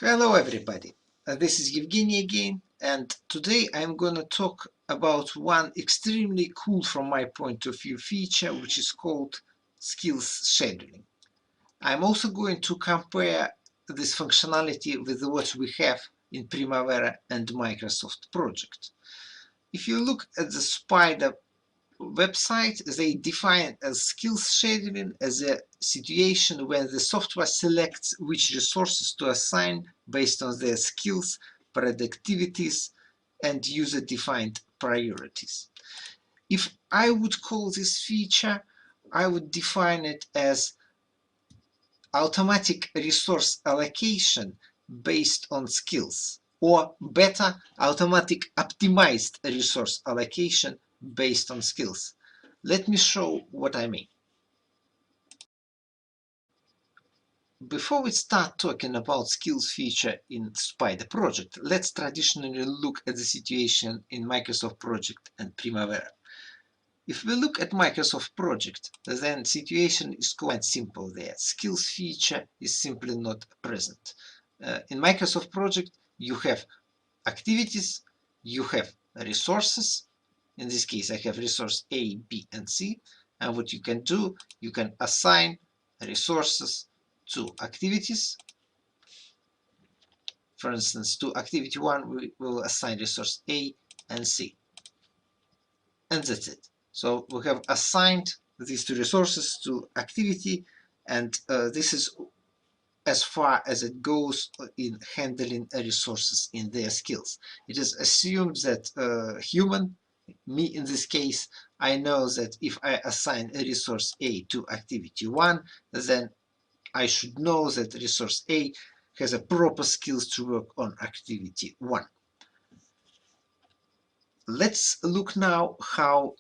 Hello everybody, this is Evgeny again, and today I'm gonna talk about one extremely cool from my point of view feature which is called skills scheduling. I'm also going to compare this functionality with what we have in Primavera and Microsoft project. If you look at the Spider website, they define as skills scheduling as a situation when the software selects which resources to assign based on their skills, productivities, and user-defined priorities. If I would call this feature, I would define it as automatic resource allocation based on skills, or better, automatic optimized resource allocation based on skills. Let me show what I mean. Before we start talking about skills feature in Spider project, let's traditionally look at the situation in Microsoft project and Primavera. If we look at Microsoft project, then situation is quite simple there. Skills feature is simply not present. In Microsoft project, you have activities, you have resources. In this case, I have resource A, B, and C. And what you can do, you can assign resources to activities. For instance, to activity 1, we will assign resource A and C. And that's it. So we have assigned these two resources to activity, and this is as far as it goes in handling resources in their skills. It is assumed that human, me in this case, I know that if I assign a resource A to activity 1, then I should know that resource A has a proper skills to work on activity 1. Let's look now how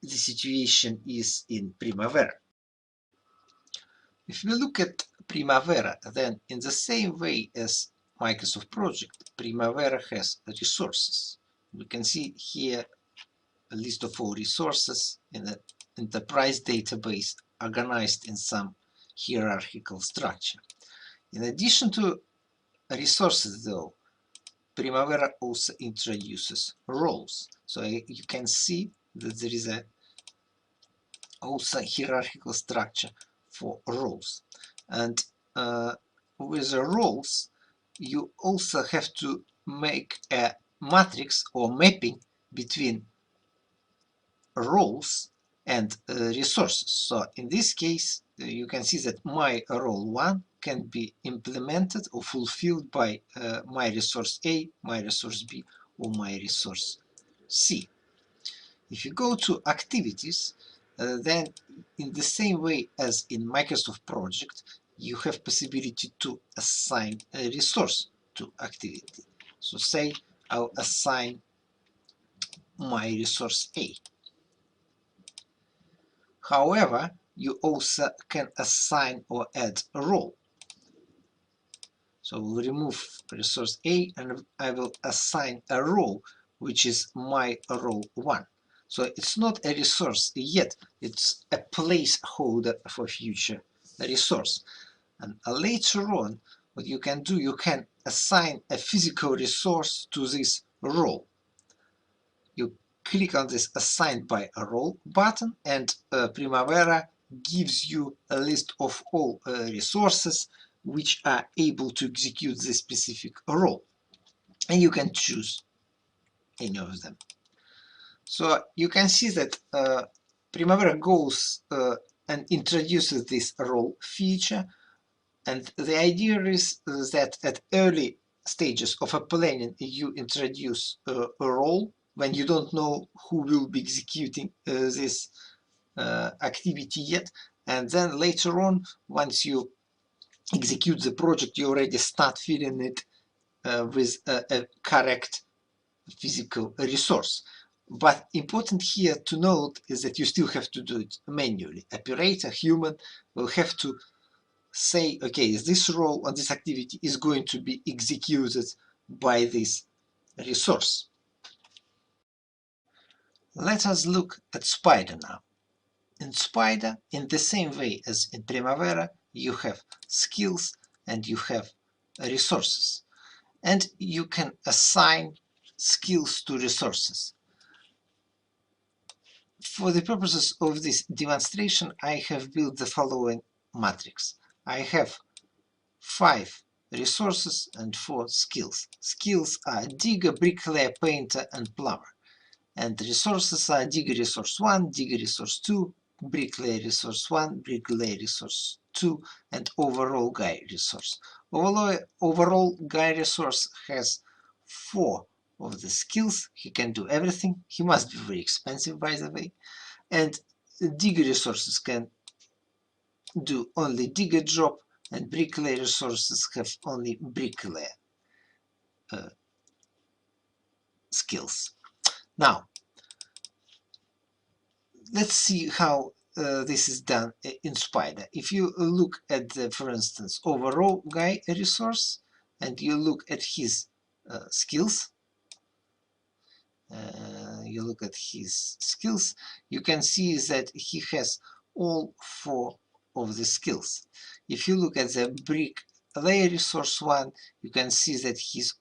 the situation is in Primavera. If we look at Primavera, then in the same way as Microsoft project, Primavera has resources. We can see here a list of all resources in the enterprise database organized in some hierarchical structure. In addition to resources though, Primavera also introduces roles. So you can see that there is a also hierarchical structure for roles. And with the roles, you also have to make a matrix or mapping between roles and resources. So in this case, you can see that my role 1 can be implemented or fulfilled by my resource A, my resource B, or my resource C. If you go to activities, then in the same way as in Microsoft project, you have possibility to assign a resource to activity. So say I'll assign my resource A. However, you also can assign or add a role. So we'll remove resource A and I will assign a role, which is my role 1. So it's not a resource yet, it's a placeholder for future resource. And later on, what you can do, you can assign a physical resource to this role. You click on this Assign by a Role button, and Primavera gives you a list of all resources which are able to execute this specific role. And you can choose any of them. So you can see that Primavera goes and introduces this role feature, and the idea is that at early stages of a planning you introduce a role when you don't know who will be executing this activity yet, and then later on, once you execute the project, you already start filling it with a correct physical resource. But important here to note is that you still have to do it manually. Operator, human, will have to say, okay, this role or this activity is going to be executed by this resource. Let us look at Spider now. In Spider, in the same way as in Primavera, you have skills and you have resources, and you can assign skills to resources. For the purposes of this demonstration, I have built the following matrix. I have 5 resources and 4 skills. Skills are digger, bricklayer, painter, and plumber. And resources are digger resource 1, digger resource 2, bricklayer resource 1, bricklayer resource 2, and overall guy resource. Overall guy resource has 4 of the skills. He can do everything. He must be very expensive, by the way. And digger resources can do only digger job, and bricklayer resources have only bricklayer skills. Now, let's see how this is done in Spider. If you look at the, for instance, overall guy resource, and you look at his skills, you can see that he has all 4 of the skills. If you look at the bricklayer resource 1, you can see that he's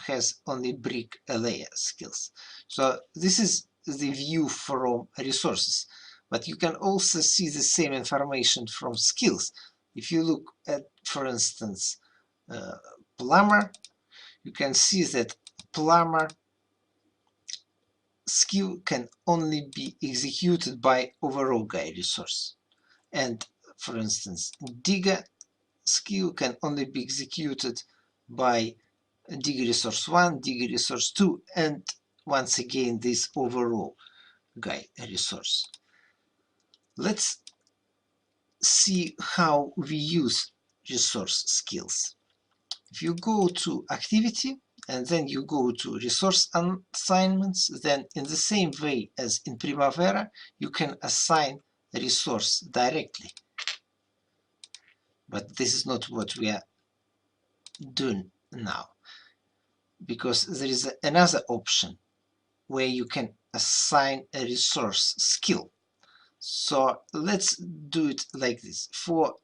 has only bricklayer skills. So this is the view from resources, but you can also see the same information from skills. If you look at, for instance, plumber, you can see that plumber skill can only be executed by overall guy resource, and for instance digger skill can only be executed by digger resource 1, digger resource 2, and once again this overall guy resource. Let's see how we use resource skills. If you go to activity and then you go to resource assignments, then in the same way as in Primavera, you can assign a resource directly. But this is not what we are doing now, because there is another option where you can assign a resource skill. So let's do it like this. For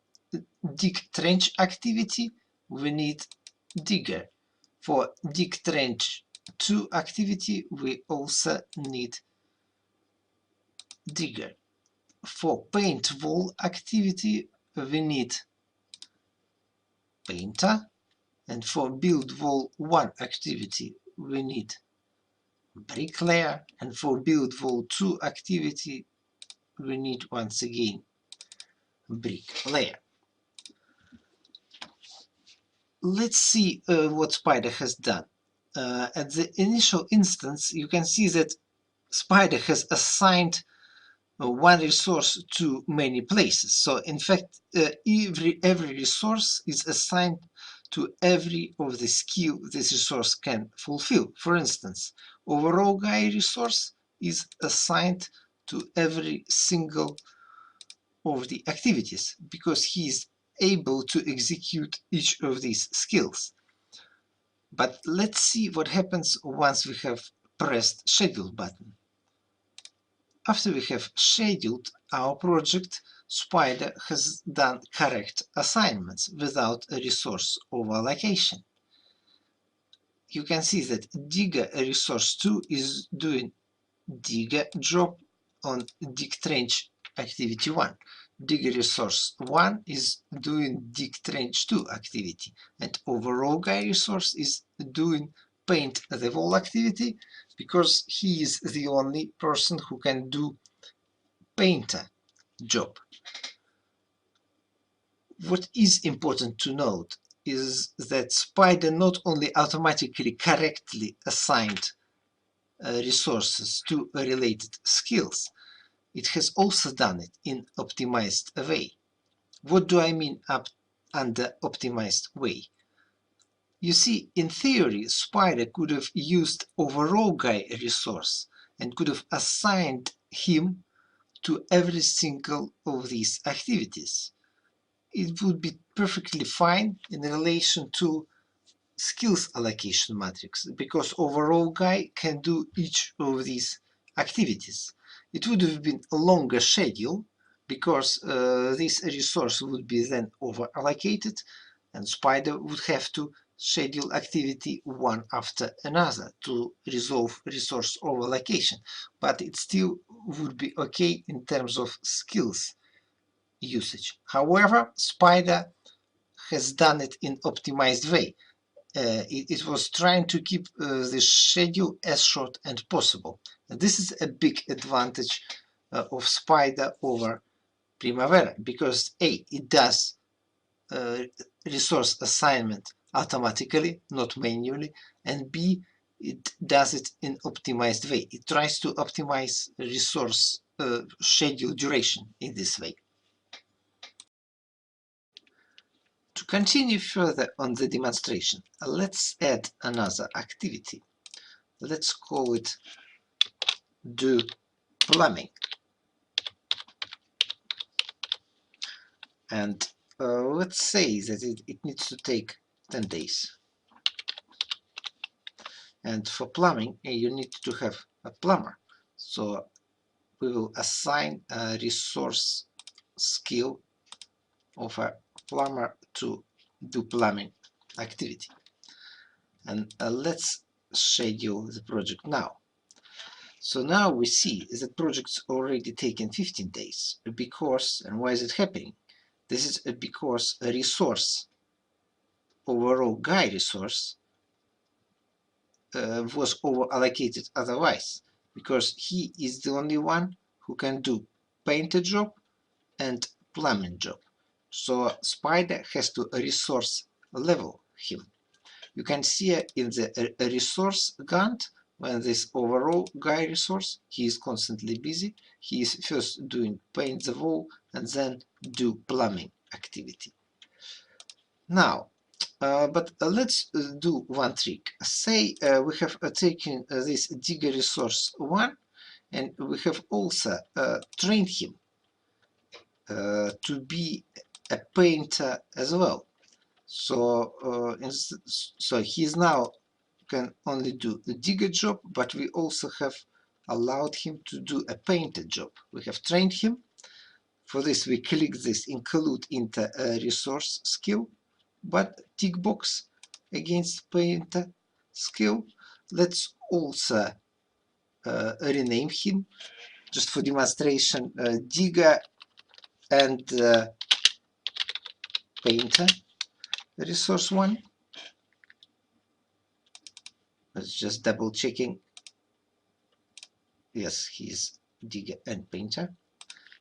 dig trench activity, we need digger. For dig trench 2 activity, we also need digger. For paint wall activity, we need painter. And for build wall 1 activity, we need bricklayer. And for build wall 2 activity, we need once again bricklayer. Let's see what Spider has done. At the initial instance, you can see that Spider has assigned one resource to many places. So in fact, every resource is assigned to every of the skill this resource can fulfill. For instance, overall guy resource is assigned to every single of the activities because he is able to execute each of these skills. But let's see what happens once we have pressed schedule button. After we have scheduled our project, Spider has done correct assignments without a resource overallocation. You can see that digger resource 2 is doing digger job on dig trench activity 1. Digger resource 1 is doing dig trench 2 activity, and overall guy resource is doing paint the wall activity because he is the only person who can do painter job. What is important to note is that Spider not only automatically correctly assigned resources to related skills, it has also done it in optimized way. What do I mean under optimized way? You see, in theory, Spider could have used overall guy resource and could have assigned him to every single of these activities. It would be perfectly fine in relation to skills allocation matrix because overall guy can do each of these activities. It would have been a longer schedule because this resource would be then over allocated, and Spider would have to schedule activity one after another to resolve resource overallocation, but it still would be okay in terms of skills usage. However, Spider has done it in optimized way. It was trying to keep the schedule as short as possible. And this is a big advantage of Spider over Primavera, because A, it does resource assignment automatically, not manually, and B, it does it in optimized way. It tries to optimize resource schedule duration in this way. To continue further on the demonstration, let's add another activity. Let's call it do plumbing. And let's say that it needs to take 10 days. And for plumbing, you need to have a plumber. So we will assign a resource skill of a plumber to do plumbing activity. And let's schedule the project now. So now we see that project's already taken 15 days because, and why is it happening? This is because a resource, overall guy resource, was over allocated otherwise, because he is the only one who can do painter job and plumbing job. So Spider has to resource level him. You can see in the resource Gantt, when this overall guy resource, he is constantly busy. He is first doing paint the wall and then do plumbing activity. Now, but let's do one trick. Say we have taken this digger resource 1, and we have also trained him to be a painter as well. So, so he's now can only do the digger job, but we also have allowed him to do a painter job. We have trained him. For this, we click this include into a resource skill, but tick box against painter skill. Let's also rename him, just for demonstration, digger and painter resource 1. Let's just double checking. Yes, he's digger and painter.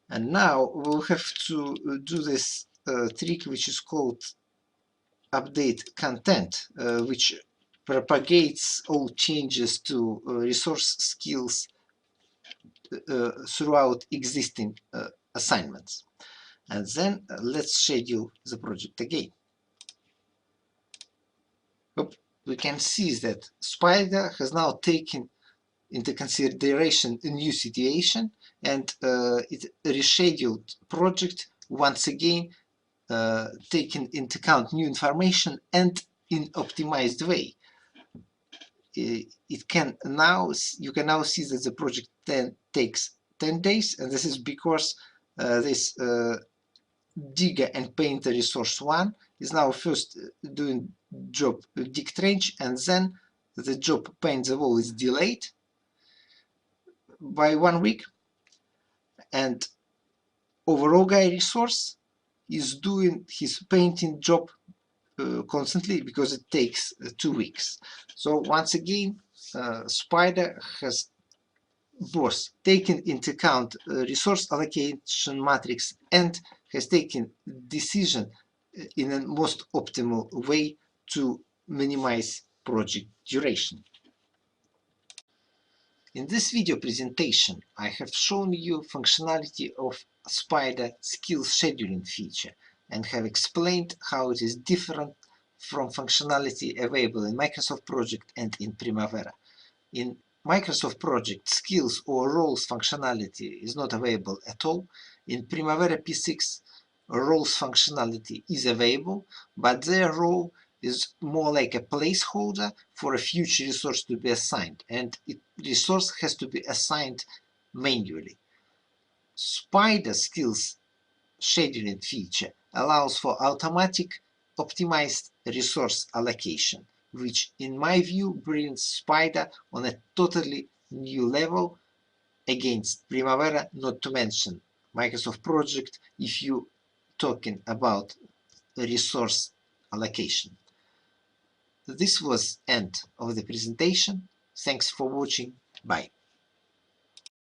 And now we'll have to do this trick, which is called update content, which propagates all changes to resource skills throughout existing assignments. And then let's schedule the project again. We can see that Spider has now taken into consideration a new situation, and it rescheduled project once again, taking into account new information and in optimized way. It can now, you can now see that the project takes 10 days, and this is because this digger and painter resource 1 is now first doing job dig trench, and then the job paint the wall is delayed by 1 week, and overall guy resource is doing his painting job constantly because it takes 2 weeks. So once again, Spider has both taken into account resource allocation matrix and has taken decision in a most optimal way to minimize project duration. In this video presentation, I have shown you functionality of Spider skill scheduling feature and have explained how it is different from functionality available in Microsoft Project and in Primavera. In Microsoft Project, skills or roles functionality is not available at all. In Primavera P6, roles functionality is available, but their role is more like a placeholder for a future resource to be assigned, and resource has to be assigned manually. Spider skills scheduling feature allows for automatic optimized resource allocation, which in my view brings Spider on a totally new level against Primavera, not to mention Microsoft Project if you talking about resource allocation. This was end of the presentation. Thanks for watching. Bye.